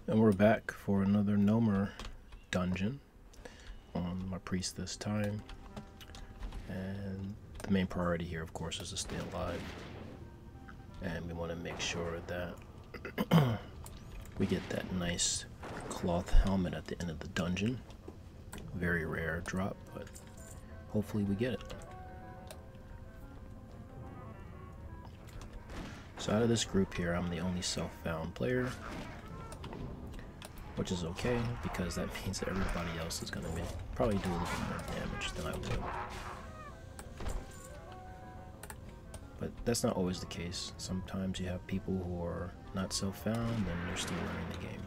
And we're back for another Nomer dungeon on my priest this time. And the main priority here, of course, is to stay alive. And we want to make sure that we get that nice cloth helmet at the end of the dungeon. Very rare drop, but hopefully we get it. So out of this group here, I'm the only self-found player, which is okay because that means that everybody else is going to probably do a little bit more damage than I would. But that's not always the case. Sometimes you have people who are not self-found and they're still learning the game.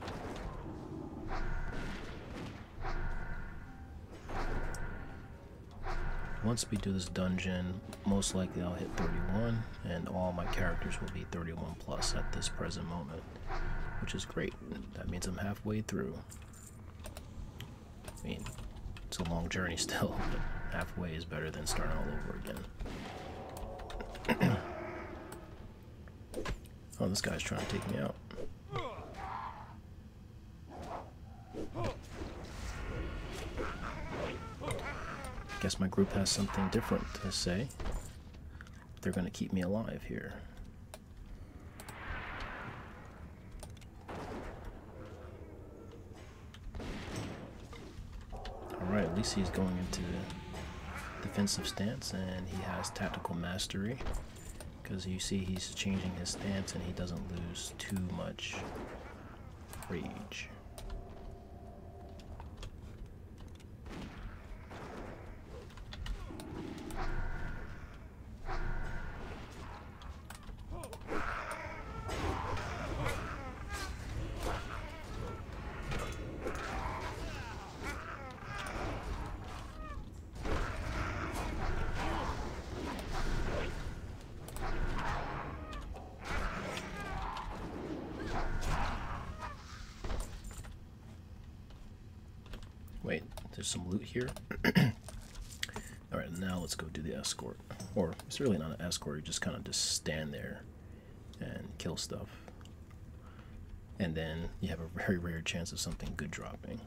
Once we do this dungeon, most likely I'll hit 31 and all my characters will be 31 plus at this present moment, which is great. That means I'm halfway through. I mean, it's a long journey still, but halfway is better than starting all over again. Oh, this guy's trying to take me out. Guess my group has something different to say. They're gonna keep me alive here. Alright, at least he's going into defensive stance and he has tactical mastery, because you see he's changing his stance and he doesn't lose too much rage. Wait, there's some loot here. Alright, now let's go do the escort. Or, it's really not an escort, you just kind of just stand there and kill stuff. And then you have a very rare chance of something good dropping.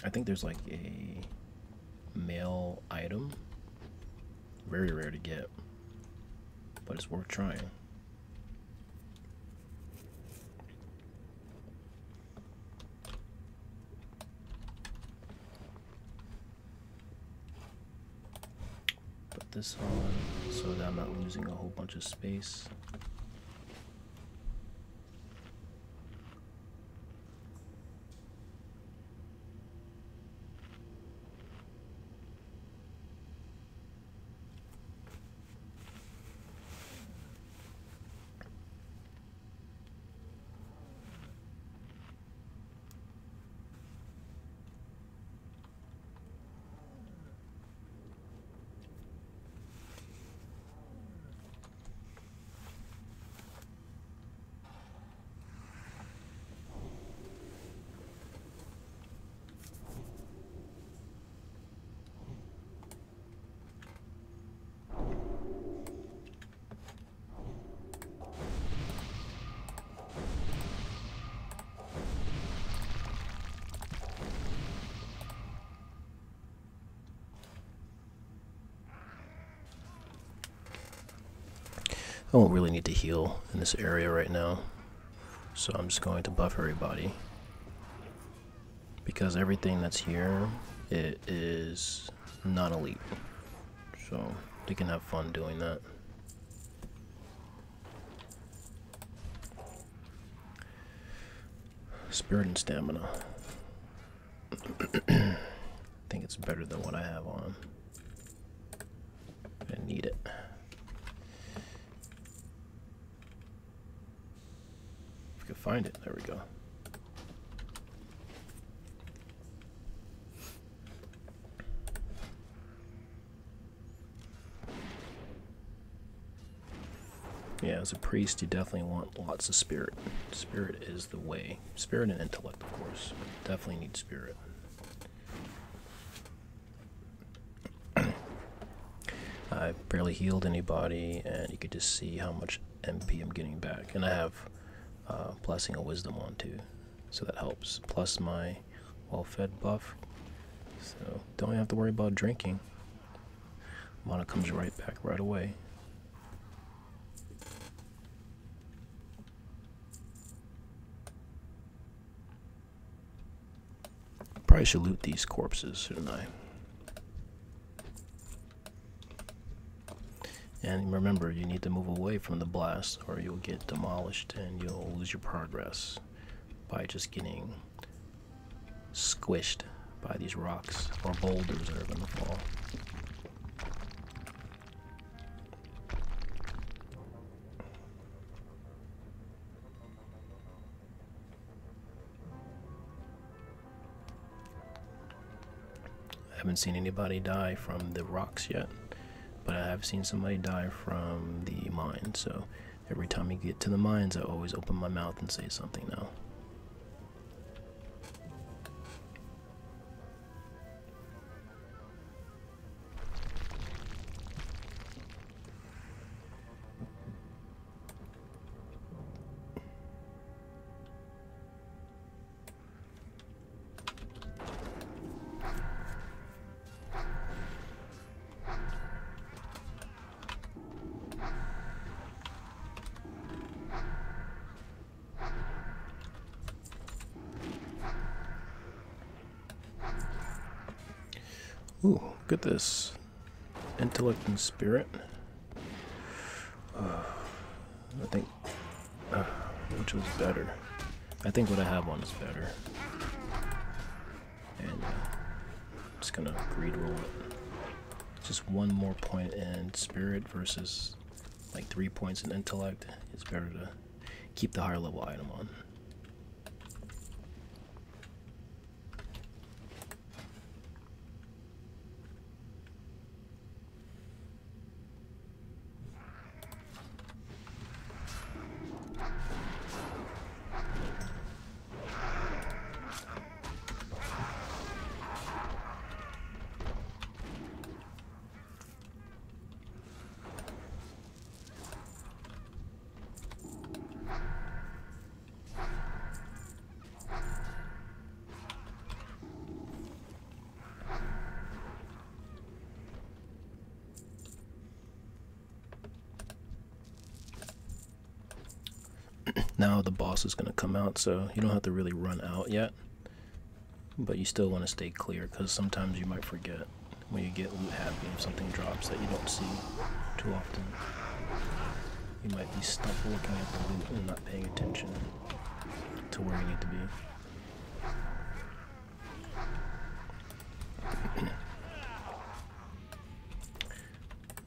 I think there's like a male item. Very rare to get, but it's worth trying. This on so that I'm not losing a whole bunch of space. I won't really need to heal in this area right now, so I'm just going to buff everybody, because everything that's here, it is not elite, so they can have fun doing that. Spirit and stamina. I think it's better than what I have on. I need it. Could find it. There we go. Yeah, as a priest, you definitely want lots of spirit. Spirit is the way. Spirit and intellect, of course. Definitely need spirit. I barely healed anybody, and you could just see how much MP I'm getting back. And I have Blessing of Wisdom on too, so that helps. Plus my well-fed buff, so don't have to worry about drinking. Mana comes right back right away. Probably should loot these corpses, shouldn't I? And remember, you need to move away from the blast or you'll get demolished and you'll lose your progress by just getting squished by these rocks or boulders that are going to fall. I haven't seen anybody die from the rocks yet, but I have seen somebody die from the mine, so every time you get to the mines I always open my mouth and say something now. Ooh, look at this. Intellect and spirit. I think, which was better? I think what I have on is better. And I'm just gonna greed roll it. Just one more point in spirit versus like 3 points in intellect. It's better to keep the higher level item on. Now the boss is going to come out, so you don't have to really run out yet, but you still want to stay clear because sometimes you might forget when you get loot happy if something drops that you don't see too often. You might be stuck looking at the loot and not paying attention to where you need to be.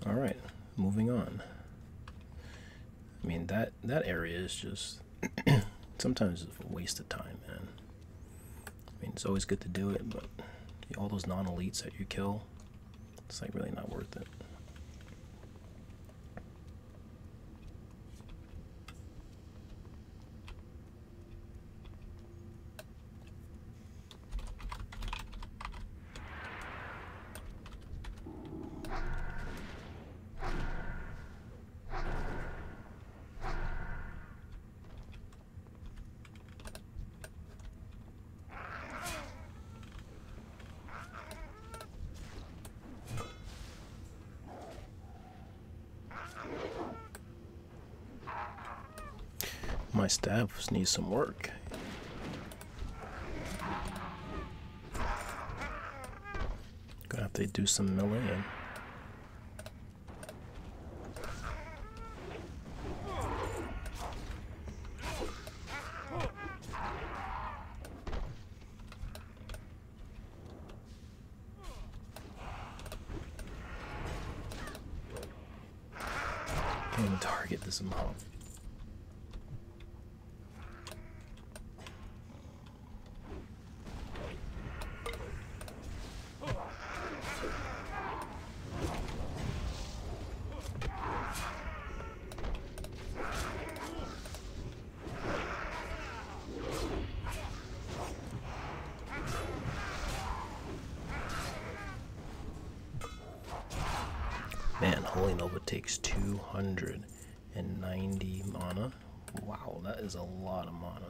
Alright, moving on. I mean, that area is just sometimes it's a waste of time, man. I mean, it's always good to do it, but all those non-elites that you kill, it's like really not worth it. My staff needs some work. Gonna have to do some meleeing. Can't even target this mob. Man, Holy Nova takes 290 mana. Wow, that is a lot of mana.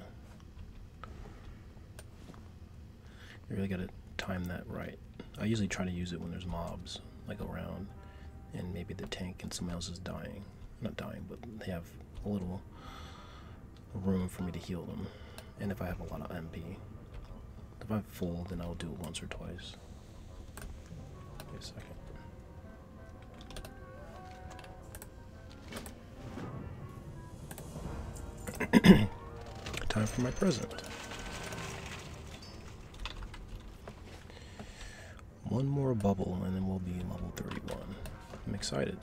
You really gotta time that right. I usually try to use it when there's mobs like around and maybe the tank and someone else is dying. Not dying, but they have a little room for me to heal them. And if I have a lot of MP. If I'm full, then I'll do it once or twice. Wait a second. Time for my present. One more bubble and then we'll be level 31. I'm excited.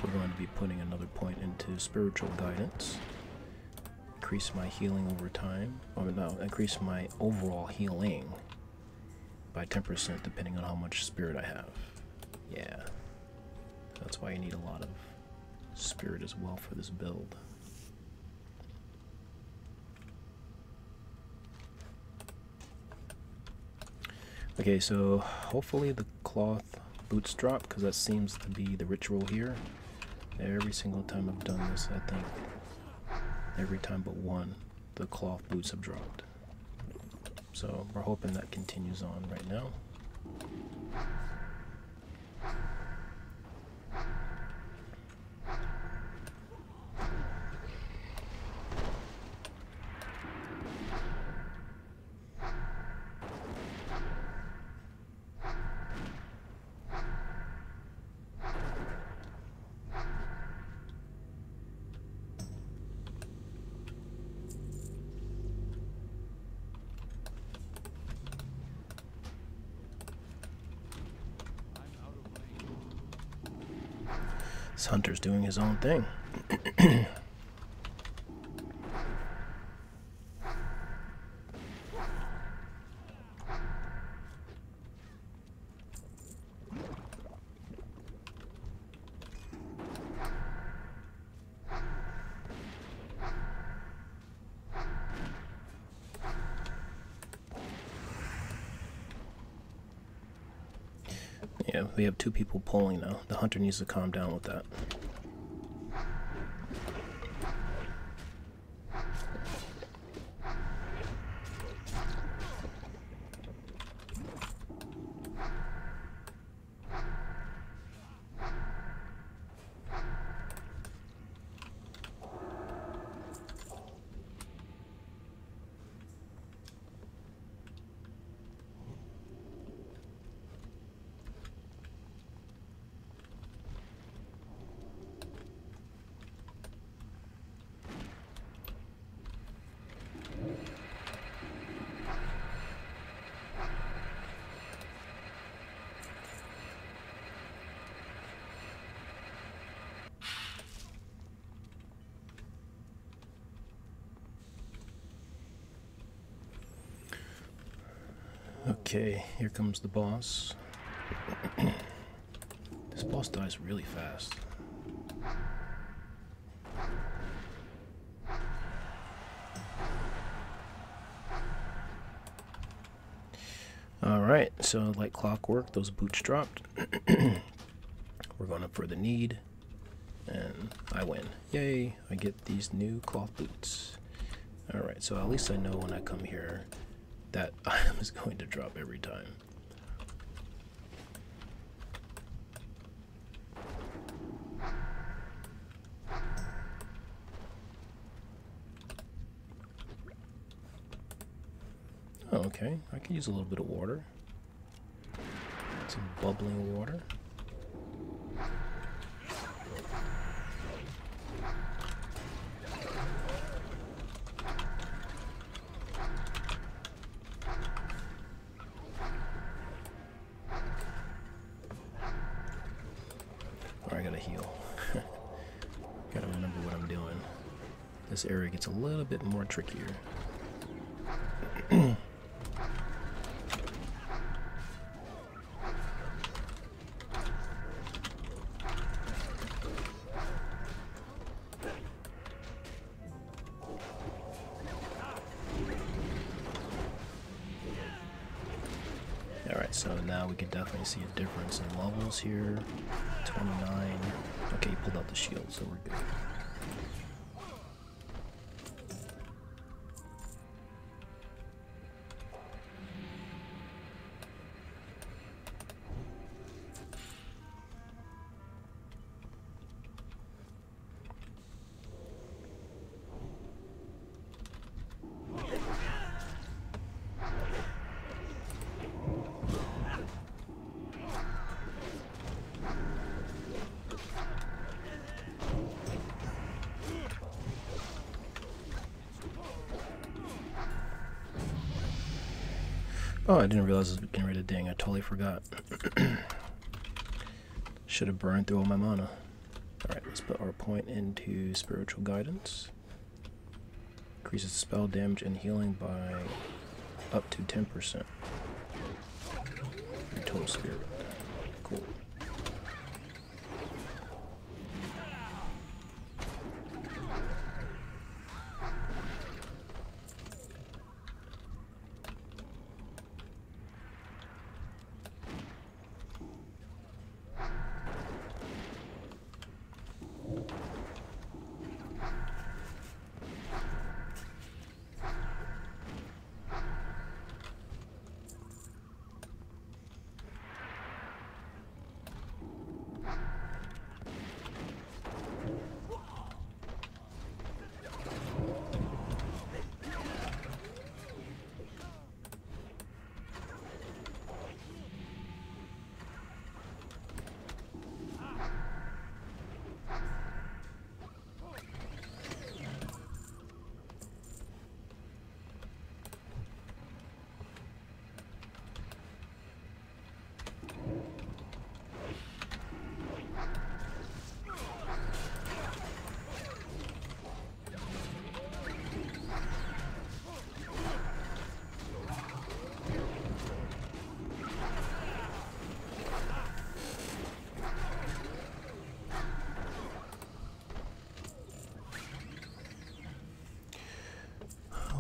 We're going to be putting another point into spiritual guidance. Increase my healing over time. Oh no, increase my overall healing by 10% depending on how much spirit I have. Yeah. That's why you need a lot of spirit as well for this build. Okay, so hopefully the cloth boots drop, because that seems to be the ritual here. Every single time I've done this, I think every time but one, the cloth boots have dropped. So we're hoping that continues on right now. This hunter's doing his own thing. Yeah, we have two people pulling now. The hunter needs to calm down with that. Okay, here comes the boss. This boss dies really fast. Alright, so like clockwork, those boots dropped. We're going up for the need, and I win. Yay, I get these new cloth boots. Alright, so at least I know when I come here that item is going to drop every time. Oh, okay, I can use a little bit of water. Some bubbling water. I gotta heal. Gotta remember what I'm doing. This area gets a little bit more trickier. Alright, So now we can definitely see a difference in levels here. 29. Okay, he pulled out the shield, so we're good. Oh, I didn't realize I was getting rid of ding. I totally forgot. Should have burned through all my mana. Alright, let's put our point into spiritual guidance. Increases spell damage and healing by up to 10%. Your total spirit. Cool.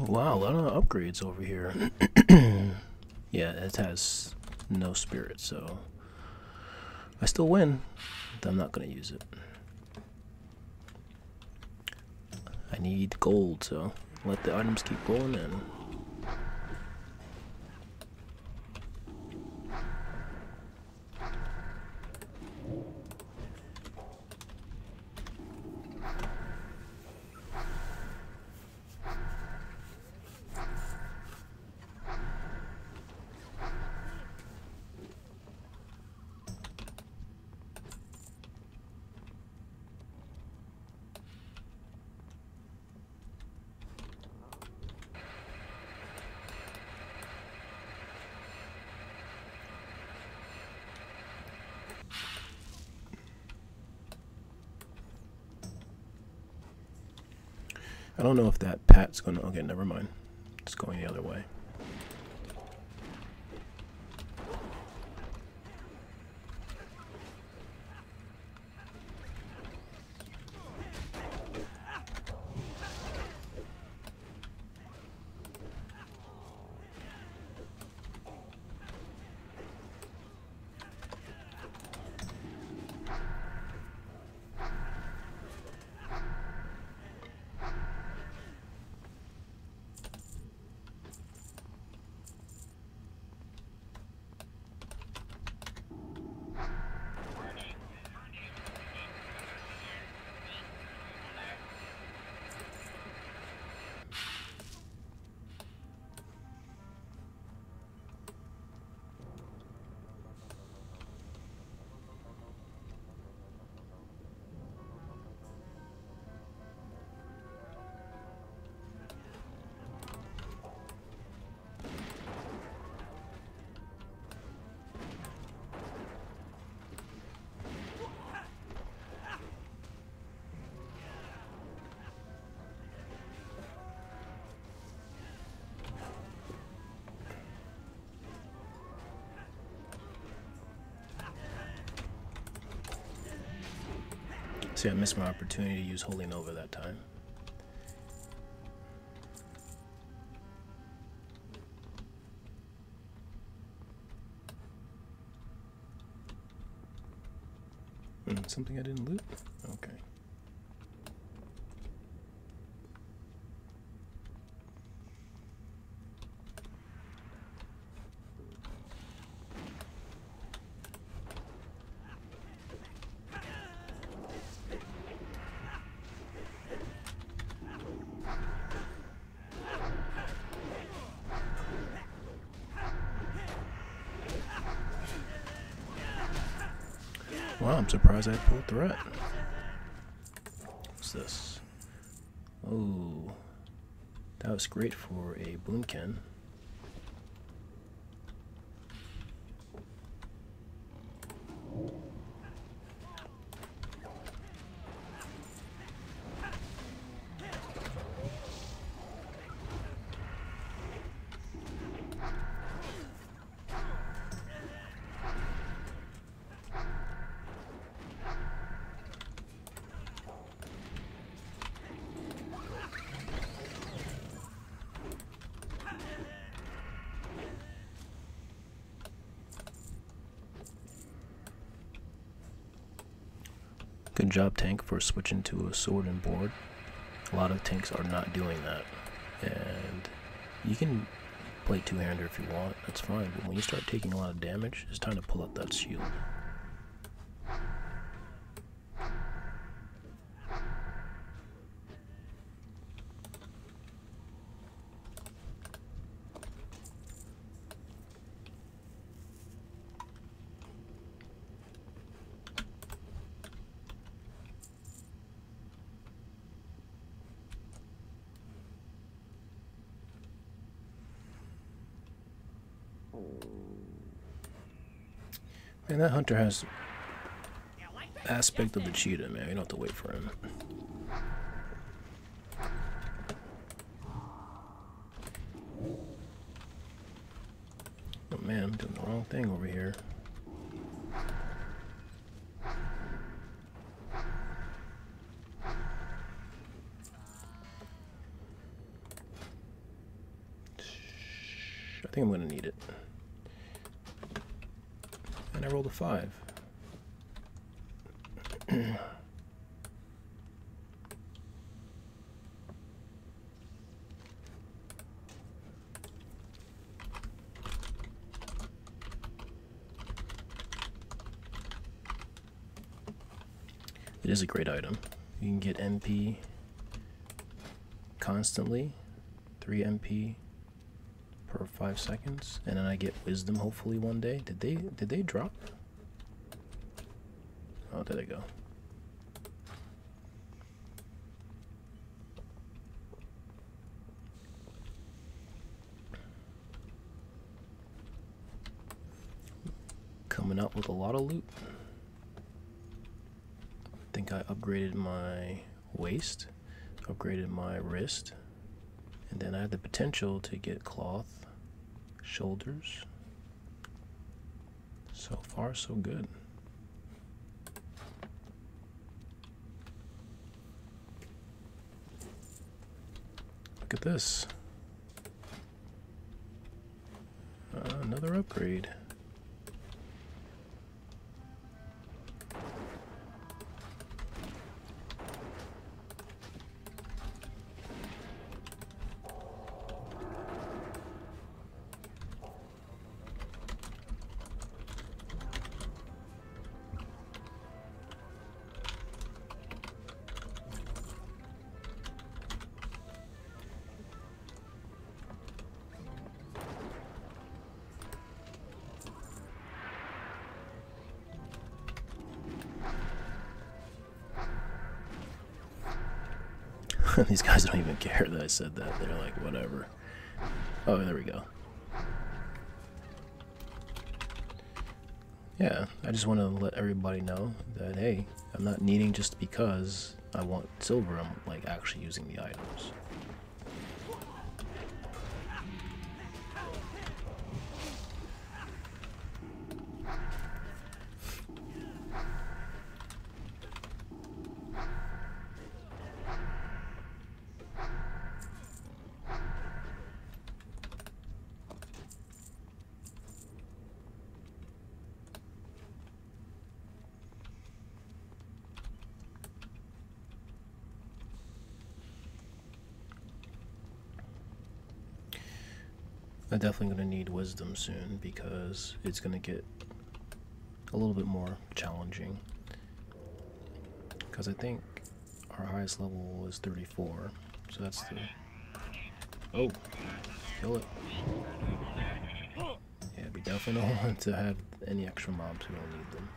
Wow, a lot of upgrades over here. Yeah, it has no spirit, so I still win. But I'm not going to use it. I need gold, so let the items keep rolling in. I don't know if that pat's gonna. Okay, never mind. It's going the other way. See, I missed my opportunity to use Holy Nova that time. Something I didn't loot? Okay. Wow, I'm surprised I pulled threat. What's this? Oh, that was great for a boomkin. Good job, tank, for switching to a sword and board. A lot of tanks are not doing that. And you can play two-hander if you want, that's fine. But when you start taking a lot of damage, it's time to pull out that shield. And that hunter has aspect of the cheetah, man. You don't have to wait for him. Oh man, I'm doing the wrong thing over here. I think I'm gonna need it. And I rolled a 5. It is a great item. You can get MP constantly, 3 MP per 5 seconds, and then I get wisdom hopefully one day. Did they drop? Oh, there they go. Coming out with a lot of loot. I think I upgraded my waist, upgraded my wrist, and then I had the potential to get cloth, shoulders. So far, so good. Look at this. Another upgrade. These guys don't even care that I said that. They're like, whatever. Oh, there we go. Yeah, I just want to let everybody know that, hey, I'm not needing just because I want silver. I'm like actually using the items. I'm definitely going to need wisdom soon because it's going to get a little bit more challenging. Because I think our highest level is 34. So that's the... Oh! Kill it. Yeah, we definitely don't want to have any extra mobs. We don't need them.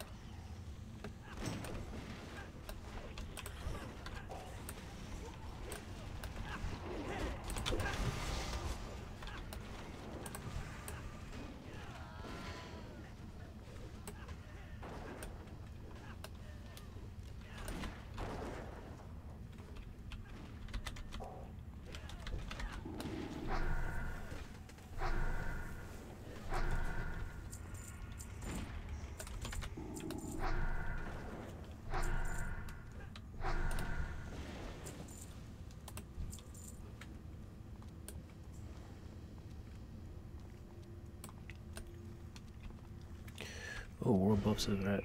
Oh, world buffs are at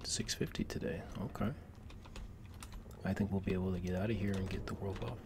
650 today. Okay. I think we'll be able to get out of here and get the world buff.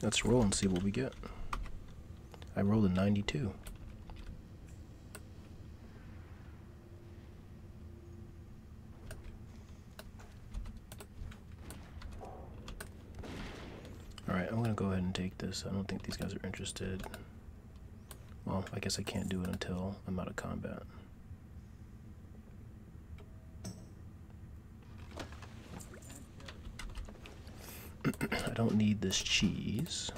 Let's roll and see what we get. I rolled a 92. Alright, I'm gonna go ahead and take this. I don't think these guys are interested. Well, I guess I can't do it until I'm out of combat. I don't need this cheese.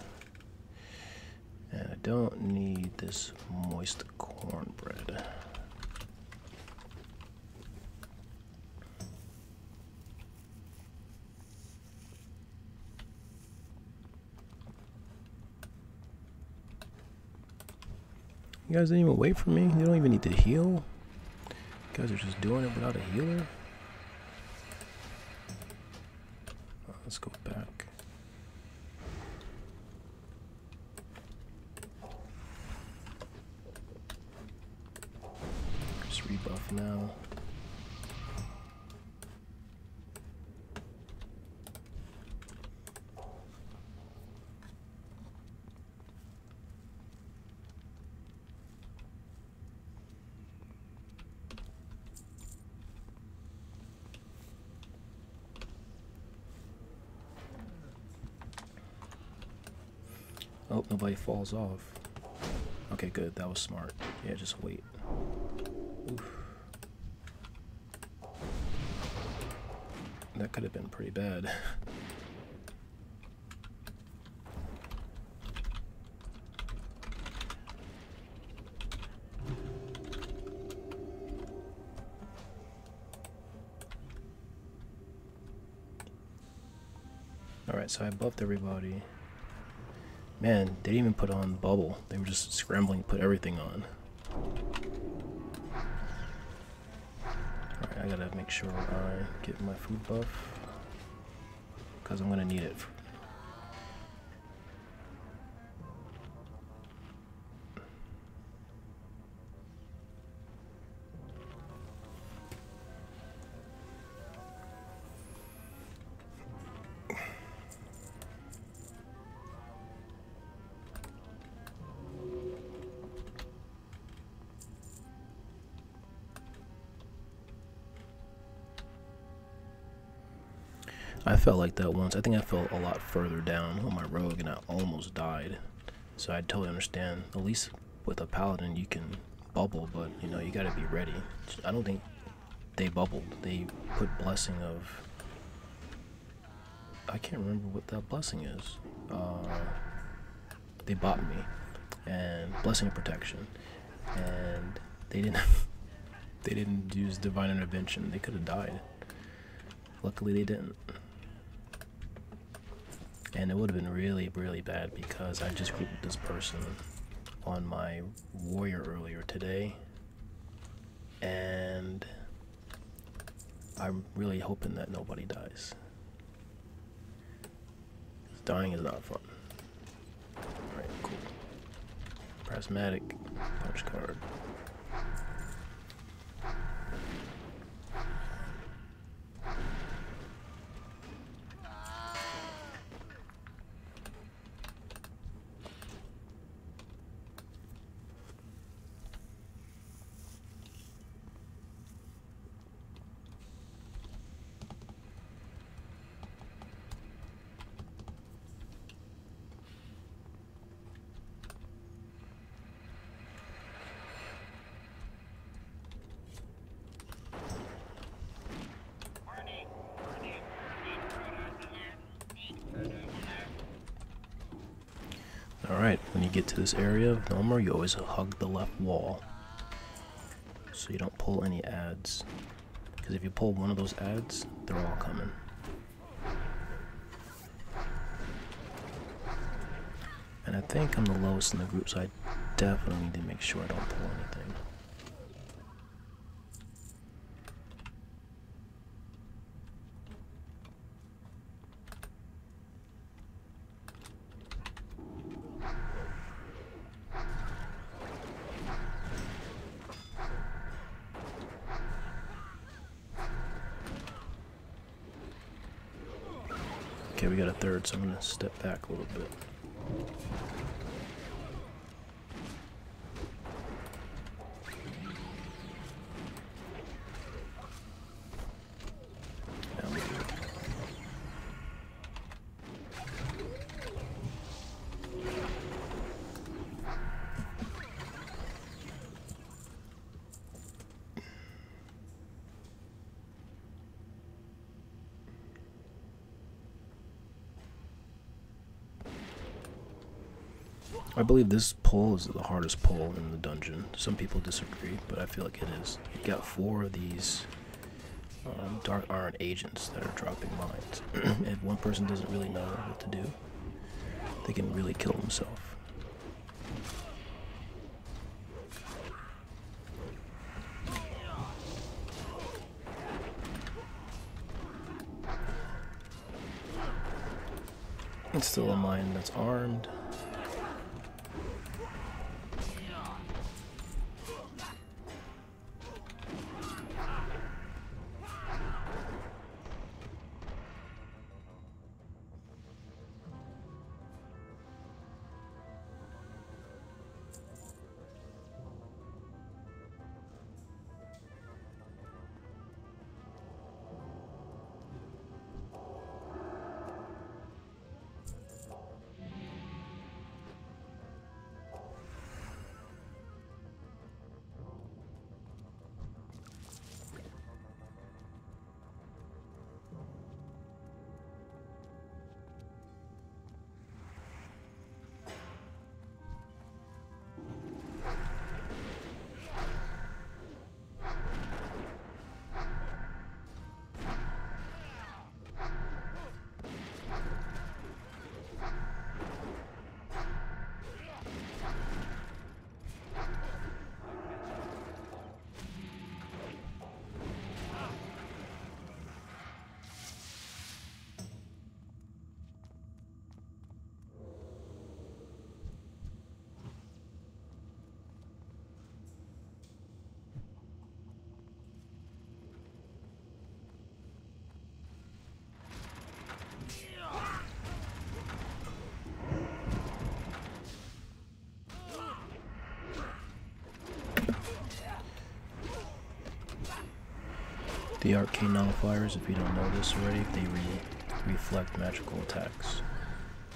And I don't need this moist cornbread. You guys didn't even wait for me? You don't even need to heal? You guys are just doing it without a healer? Let's go back. Just rebuff now. Oh, nobody falls off. Okay, good. That was smart. Yeah, just wait. Oof. That could have been pretty bad. Alright, so I buffed everybody. Man, they didn't even put on bubble. They were just scrambling to put everything on. Alright, I gotta make sure I get my food buff, because I'm gonna need it. I felt like that once. I think I felt a lot further down on my rogue and I almost died. So I totally understand. At least with a paladin you can bubble, but you know, you gotta be ready. I don't think they bubbled. They put blessing of... I can't remember what that blessing is. They bought me. And blessing of protection. And they didn't... they didn't use divine intervention, they could have died. Luckily they didn't. And it would have been really, really bad because I just grouped this person on my warrior earlier today. And I'm really hoping that nobody dies. Dying is not fun. Alright, cool. Prismatic punch card. Alright, when you get to this area of Nomor, you always hug the left wall. So you don't pull any ads. Because if you pull one of those ads, they're all coming. And I think I'm the lowest in the group, so I definitely need to make sure I don't pull anything. Okay, we got a third, so I'm going to step back a little bit. Now we do. I believe this pull is the hardest pull in the dungeon. Some people disagree, but I feel like it is. You got 4 of these dark iron agents that are dropping mines. If one person doesn't really know what to do, they can really kill themselves. It's still a mine that's armed. The arcane nullifiers, if you don't know this already, they reflect magical attacks.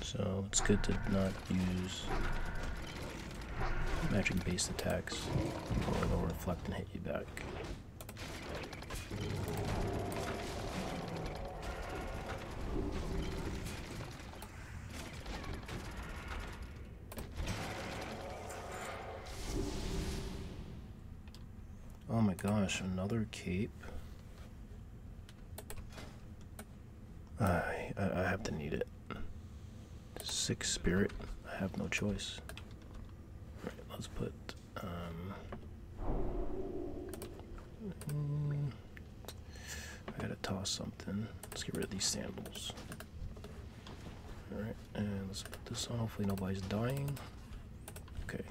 So it's good to not use magic-based attacks, or they'll reflect and hit you back. Oh my gosh, another cape. I have to need it. 6 spirit. I have no choice. Alright, let's put I gotta toss something. Let's get rid of these sandals. Alright, and let's put this on. Hopefully nobody's dying. Okay.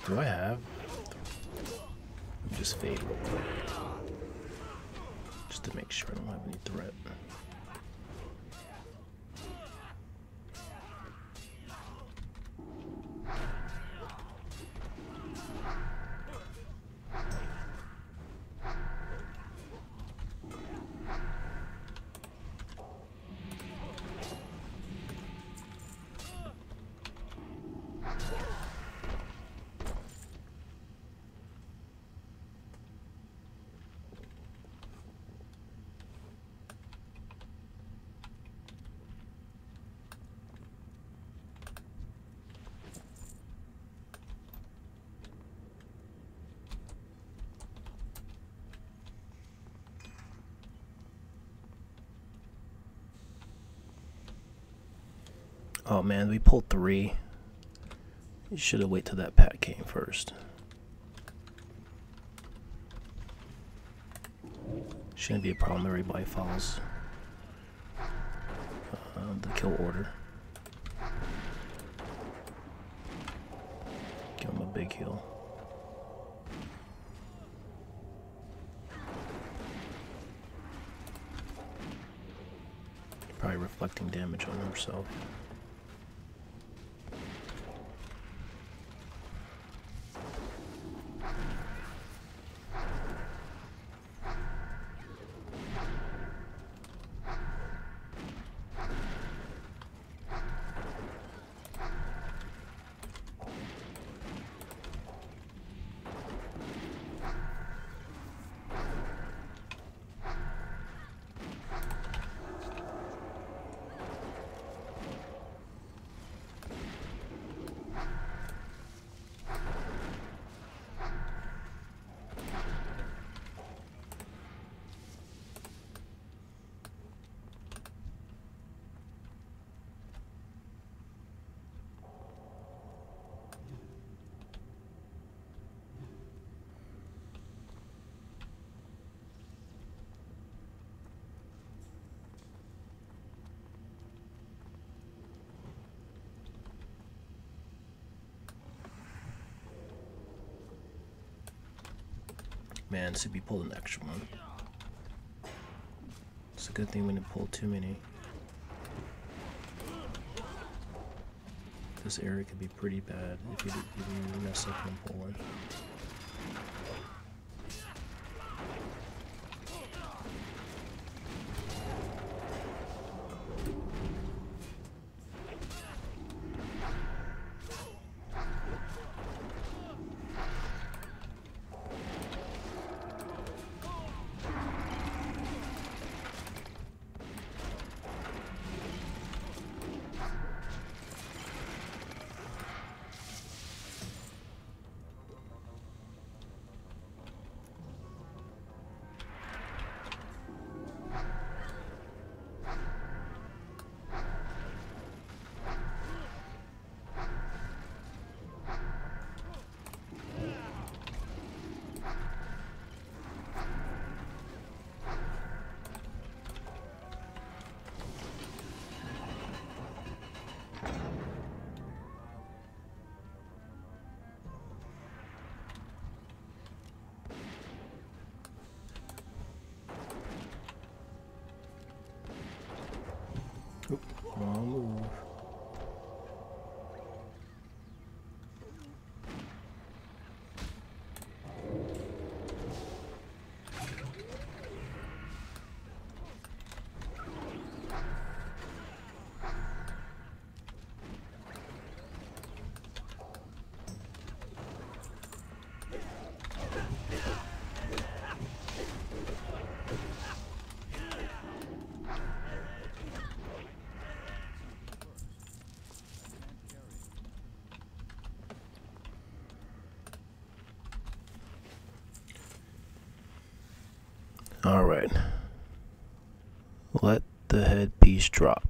Do I have? Let me just fade real quick. Just to make sure I don't have any threat. Oh man, we pulled 3. You should have waited till that pack came first. Shouldn't be a problem. Everybody follows the kill order. Give him a big heal. Probably reflecting damage on himself. Man, CB pulled an extra one. It's a good thing we didn't pull too many. This area could be pretty bad if you mess up on pulling. Oop, wrong move. Alright. Let the headpiece drop.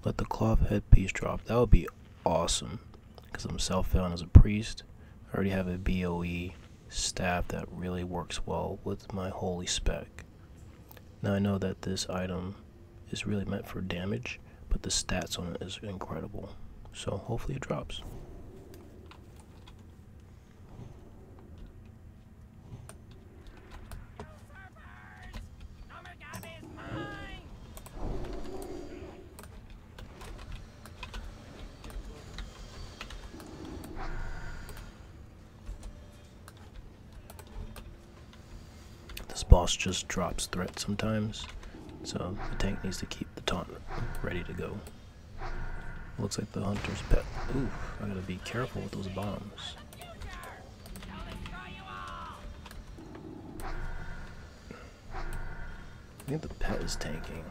Let the cloth headpiece drop. That would be awesome. Because I'm self-found as a priest. I already have a BOE staff that really works well with my holy spec. Now I know that this item is really meant for damage, but the stats on it is incredible. So hopefully it drops. This boss just drops threats sometimes, so the tank needs to keep the taunt ready to go. Looks like the hunter's pet. Ooh, I gotta be careful with those bombs. I think the pet is tanking.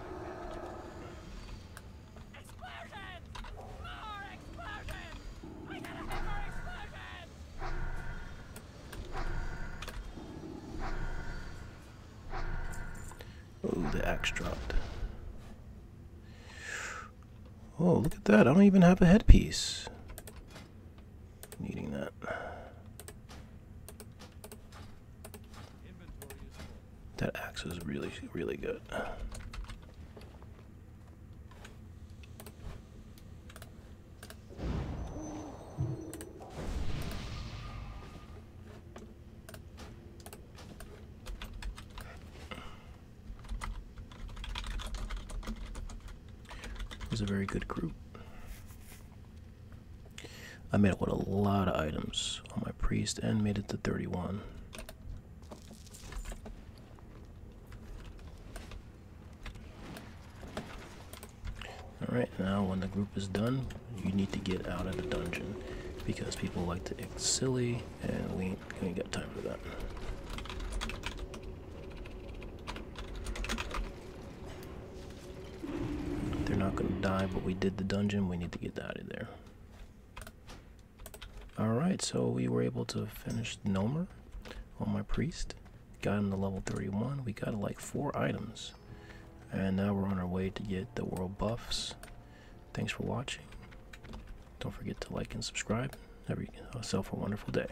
Oh, the axe dropped. Oh, look at that. I don't even have a headpiece. Needing that. That axe is really, really good. It was a very good group. I made it with a lot of items on my priest and made it to 31. Alright, now when the group is done, you need to get out of the dungeon because people like to act silly and we ain't got time for that. They're not gonna die, but we did the dungeon, we need to get out of there. Alright, so we were able to finish Nomer on my priest. Got him to level 31. We got like 4 items. And now we're on our way to get the world buffs. Thanks for watching. Don't forget to like and subscribe. Have yourself a wonderful day.